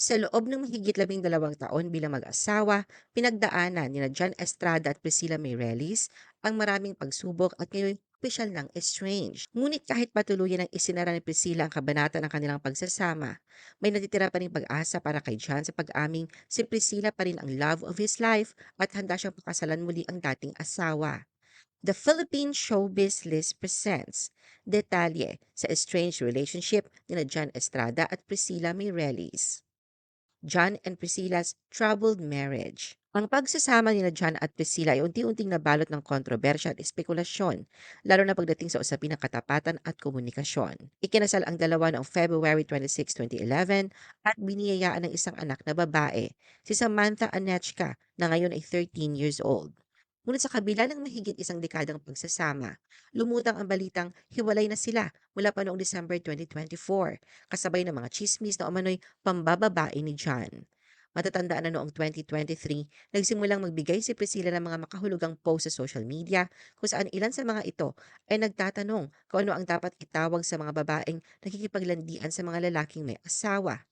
Sa loob ng mahigit 12 taon bilang mag-asawa, pinagdaanan nina John Estrada at Priscilla Mireles ang maraming pagsubok at ngayon opisyal ng estranged. Ngunit kahit patuluyan ng isinara ni Priscilla ang kabanata ng kanilang pagsasama, may natitira pa rin pag-asa para kay John sa pag-aming si Priscilla pa rin ang love of his life at handa siyang pakasalan muli ang dating asawa. The Philippine Showbiz List presents detalye sa estranged relationship ni John Estrada at Priscilla Mireles. John and Priscilla's troubled marriage. Ang pagsasama nila John at Priscilla ay unti-unting nabalot ng kontrobersya at espekulasyon, lalo na pagdating sa usapin ng katapatan at komunikasyon. Ikinasal ang dalawa noong February 26, 2011 at biniyayaan ng isang anak na babae, si Samantha Anechka na ngayon ay 13 years old. Ngunit sa kabila ng mahigit isang dekadang pagsasama, lumutang ang balitang hiwalay na sila mula pa noong December 2024, kasabay ng mga chismis na umano'y pambababae ni John. Matatandaan na noong 2023, nagsimulang magbigay si Priscilla ng mga makahulugang post sa social media kung saan ilan sa mga ito ay nagtatanong kung ano ang dapat itawag sa mga babaeng nakikipaglandian sa mga lalaking may asawa.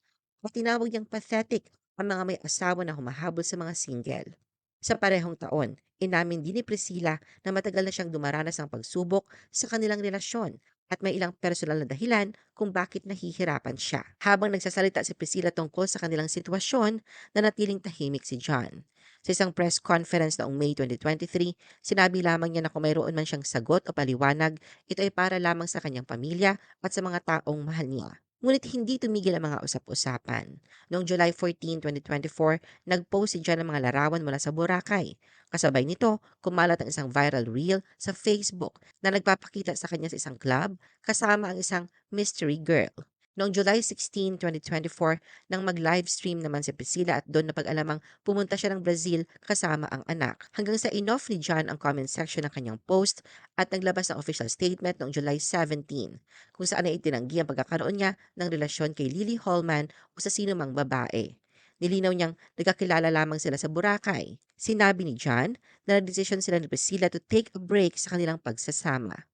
At tinawag niyang pathetic ang mga may asawa na humahabol sa mga single. Sa parehong taon, inamin din ni Priscilla na matagal na siyang dumaranas ng pagsubok sa kanilang relasyon at may ilang personal na dahilan kung bakit nahihirapan siya. Habang nagsasalita si Priscilla tungkol sa kanilang sitwasyon, nanatiling tahimik si John. Sa isang press conference noong May 2023, sinabi lamang niya na kung mayroon man siyang sagot o paliwanag, ito ay para lamang sa kanyang pamilya at sa mga taong mahal niya. Ngunit hindi tumigil ang mga usap-usapan. Noong July 14, 2024, nag-post si John ng mga larawan mula sa Boracay. Kasabay nito, kumalat ang isang viral reel sa Facebook na nagpapakita sa kanya sa isang club kasama ang isang mystery girl. Noong July 16, 2024, nang mag-livestream naman si Priscilla at doon na pag-alamang pumunta siya ng Brazil kasama ang anak. Hanggang sa inoff ni John ang comment section ng kanyang post at naglabas ng official statement noong July 17, kung saan ay itinanggi ang pagkakaroon niya ng relasyon kay Lily Holman o sa sino mang babae. Nilinaw niyang nagkakilala lamang sila sa Boracay. Sinabi ni John na nagdesisyon sila ni Priscilla to take a break sa kanilang pagsasama.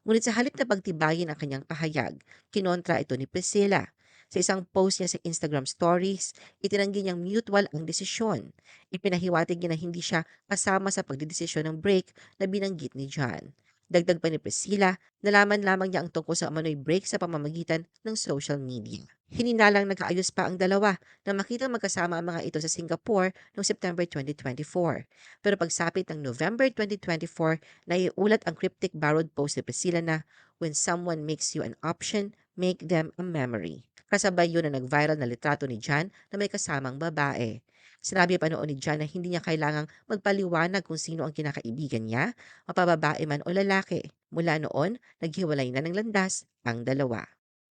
Ngunit sa halip na pagtibayin ang kanyang pahayag, kinontra ito ni Priscilla. Sa isang post niya sa Instagram stories, itinanggi niyang mutual ang desisyon. Ipinahiwatig niya na hindi siya kasama sa pagdidesisyon ng break na binanggit ni John. Dagdag pa ni Priscilla, nalaman lamang niya ang tungkol sa umano'y break sa pamamagitan ng social media. Hininalang nagkaayos pa ang dalawa na makitang magkasama ang mga ito sa Singapore noong September 2024. Pero pagsapit ng November 2024, naiulat ang cryptic borrowed post ni Priscilla na, "When someone makes you an option, make them a memory." Kasabay yun na nag-viral na litrato ni John na may kasamang babae. Sinabi pa noon ni John na hindi niya kailangang magpaliwanag kung sino ang kinakaibigan niya, mapababae man o lalaki. Mula noon, naghiwalay na ng landas ang dalawa.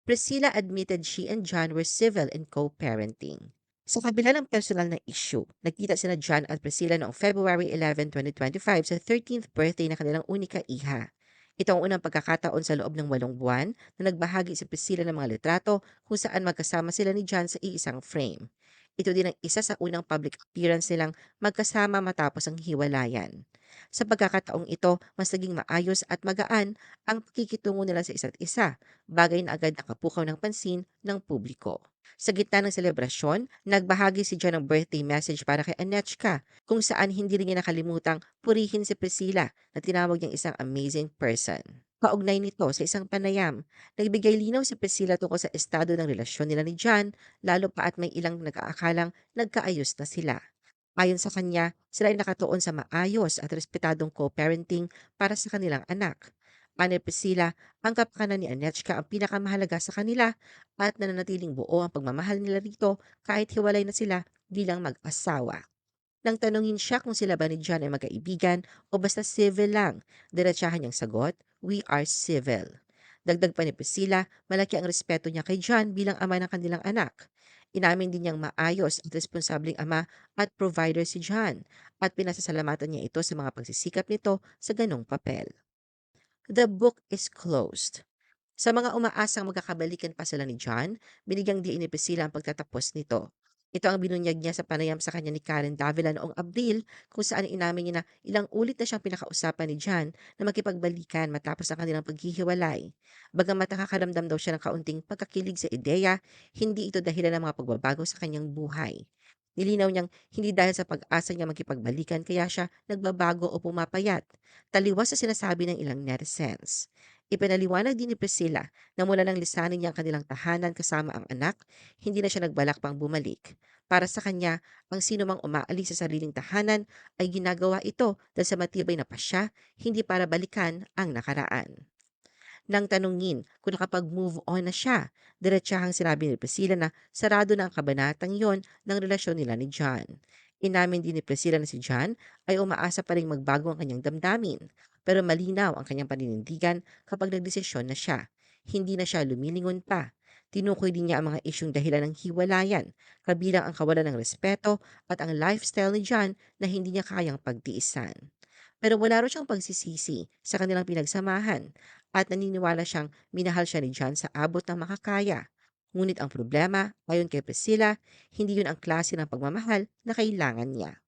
Priscilla admitted she and John were civil in co-parenting. Sa kabila ng personal na issue, nagkita sina John at Priscilla noong February 11, 2025 sa 13th birthday na kanilang unika iha. Ito ang unang pagkakataon sa loob ng 8 buwan na nagbahagi si Priscilla ng mga litrato kung saan magkasama sila ni John sa iisang frame. Ito din ang isa sa unang public appearance nilang magkasama matapos ang hiwalayan. Sa pagkakataong ito, mas naging maayos at magaan ang pakikitungo nila sa isa't isa, bagay na agad nakapukaw ng pansin ng publiko. Sa gitna ng selebrasyon, nagbahagi si John ng birthday message para kay Anechka, kung saan hindi rin niya nakalimutang purihin si Priscilla na tinawag niyang isang amazing person. Kaugnay nito sa isang panayam, nagbigay linaw si Priscilla tungkol sa estado ng relasyon nila ni John, lalo pa at may ilang nag-aakalang nagkaayos na sila. Ayon sa kanya, sila ay nakatuon sa maayos at respetadong co-parenting para sa kanilang anak. Ani Priscilla, ang kapakanan ni Anechka ang pinakamahalaga sa kanila at nananatiling buo ang pagmamahal nila rito kahit hiwalay na sila bilang mag-asawa. Nang tanungin siya kung sila ba ni John ay magkaibigan o basta civil lang, diretsahan niyang sagot, "We are civil." Dagdag pa ni Priscilla, malaki ang respeto niya kay John bilang ama ng kanilang anak. Inamin din niyang maayos at responsabling ama at provider si John at pinasasalamatan niya ito sa mga pagsisikap nito sa ganong papel. The book is closed. Sa mga umaasang magkakabalikan pa sila ni John, binigyang diin ni Priscilla ang pagtatapos nito. Ito ang binunyag niya sa panayam sa kanya ni Karen Davila noong Abril, kung saan inamin niya na ilang ulit na siyang pinakausapan ni John na makipagbalikan matapos ang kanilang paghihiwalay. Bagamat nakakaramdam daw siya ng kaunting pagkakilig sa ideya, hindi ito dahilan ng mga pagbabago sa kanyang buhay. Nilinaw niyang hindi dahil sa pag-asa niya makipagbalikan kaya siya nagbabago o pumapayat, taliwas sa sinasabi ng ilang netizens. Ipinaliwanag din ni Priscilla na mula nang lisanin niya ang kanilang tahanan kasama ang anak, hindi na siya nagbalak pang bumalik. Para sa kanya, ang sino mang umaalis sa sariling tahanan ay ginagawa ito dahil sa matibay na pasya, hindi para balikan ang nakaraan. Nang tanungin kung nakapag-move on na siya, diretsahang sinabi ni Priscilla na sarado na ang kabanatang yon ng relasyon nila ni John. Inamin din ni Priscilla na si John ay umaasa pa rin magbago ang kanyang damdamin, pero malinaw ang kanyang paninindigan kapag nagdesisyon na siya. Hindi na siya lumilingon pa. Tinukoy din niya ang mga isyong dahilan ng hiwalayan, kabilang ang kawalan ng respeto at ang lifestyle ni John na hindi niya kayang pagtiisan. Pero wala raw siyang pagsisisi sa kanilang pinagsamahan at naniniwala siyang minahal siya ni John sa abot ng makakaya. Ngunit ang problema, ayon kay Priscilla, hindi yun ang klase ng pagmamahal na kailangan niya.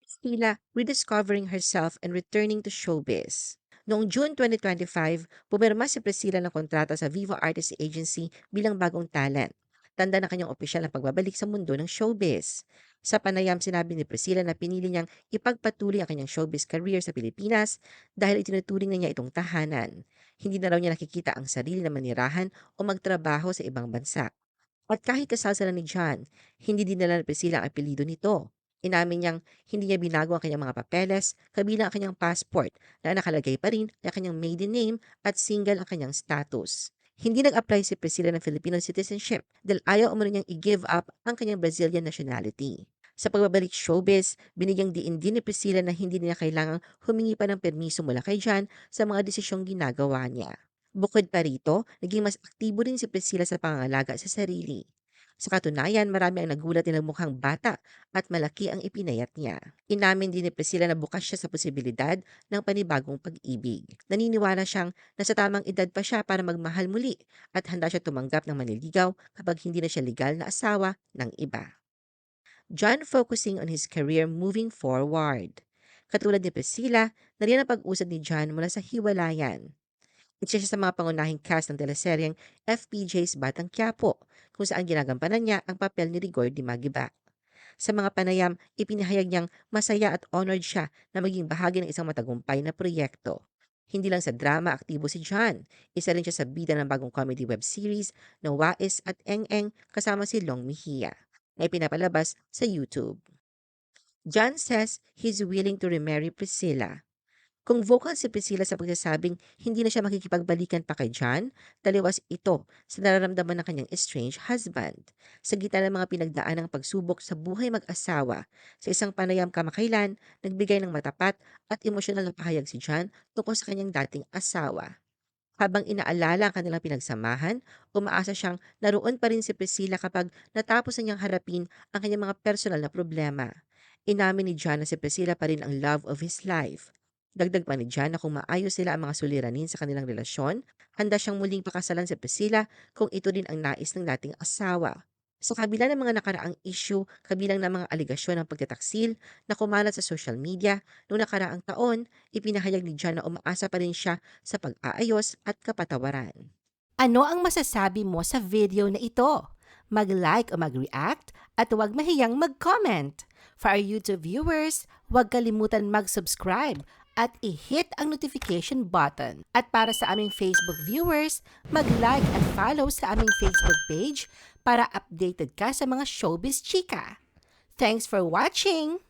Priscilla rediscovering herself and returning to showbiz. Noong June 2025, pumirma si Priscilla ng kontrata sa Viva Artist Agency bilang bagong talent. Tanda na kanyang opisyal na pagbabalik sa mundo ng showbiz. Sa panayam, sinabi ni Priscilla na pinili niyang ipagpatuloy ang kanyang showbiz career sa Pilipinas dahil itinuturing na niya itong tahanan. Hindi na raw niya nakikita ang sarili na manirahan o magtrabaho sa ibang bansa. At kahit kasal sila ni John, hindi dinala ni Priscilla ang apelyido nito. Inamin niyang hindi niya binago ang kanyang mga papeles, kabilang ang kanyang passport, na nakalagay pa rin ang kanyang maiden name at single ang kanyang status. Hindi nag-apply si Priscilla ng Filipino citizenship dahil ayaw umano niyang i-give up ang kanyang Brazilian nationality. Sa pagbabalik showbiz, binigyang diin din ni Priscilla na hindi niya kailangang humingi pa ng permiso mula kay John sa mga desisyong ginagawa niya. Bukod pa rito, naging mas aktibo rin si Priscilla sa pangangalaga sa sarili. Sa katunayan, marami ang nagulat na mukhang bata at malaki ang ipinayat niya. Inamin din ni Priscilla na bukas siya sa posibilidad ng panibagong pag-ibig. Naniniwala siyang nasa tamang edad pa siya para magmahal muli at handa siya tumanggap ng manliligaw kapag hindi na siya legal na asawa ng iba. John focusing on his career moving forward. Katulad ni Priscilla, nariyan ang pag-usad ni John mula sa hiwalayan. Isa siya sa mga pangunahing cast ng teleseryeng FPJ's Batang Quiapo, kung saan ginagampanan niya ang papel ni Rigor de Magiba. Sa mga panayam, ipinahayag niyang masaya at honored siya na maging bahagi ng isang matagumpay na proyekto. Hindi lang sa drama aktibo si John, isa rin siya sa bida ng bagong comedy web series na Wais at Eng kasama si Long Mejia na ipinapalabas sa YouTube. John says he's willing to remarry Priscilla. Kung vocal si Priscilla sa pagsasabing hindi na siya makikipagbalikan pa kay John, taliwas ito sa nararamdaman ng kanyang estranged husband. Sa gitna ng mga pinagdaan ng pagsubok sa buhay mag-asawa, sa isang panayam kamakailan, nagbigay ng matapat at emosyonal na pahayag si John tungkol sa kanyang dating asawa. Habang inaalala ang kanilang pinagsamahan, umaasa siyang naroon pa rin si Priscilla kapag natapos na niyang harapin ang kanyang mga personal na problema. Inamin ni John na si Priscilla pa rin ang love of his life. Dagdag pa ni John na kung maayos sila ang mga suliranin sa kanilang relasyon, handa siyang muling pakasalan si Priscilla kung ito din ang nais ng dating asawa. Sa kabila ng mga nakaraang issue, kabilang ng mga aligasyon ng pagtataksil na kumalat sa social media, noong nakaraang taon, ipinahayag ni John na umaasa pa rin siya sa pag-aayos at kapatawaran. Ano ang masasabi mo sa video na ito? Mag-like o mag-react at huwag mahiyang mag-comment. For our YouTube viewers, huwag kalimutan mag-subscribe at i-hit ang notification button. At para sa aming Facebook viewers, mag-like at follow sa aming Facebook page para updated ka sa mga showbiz chika. Thanks for watching!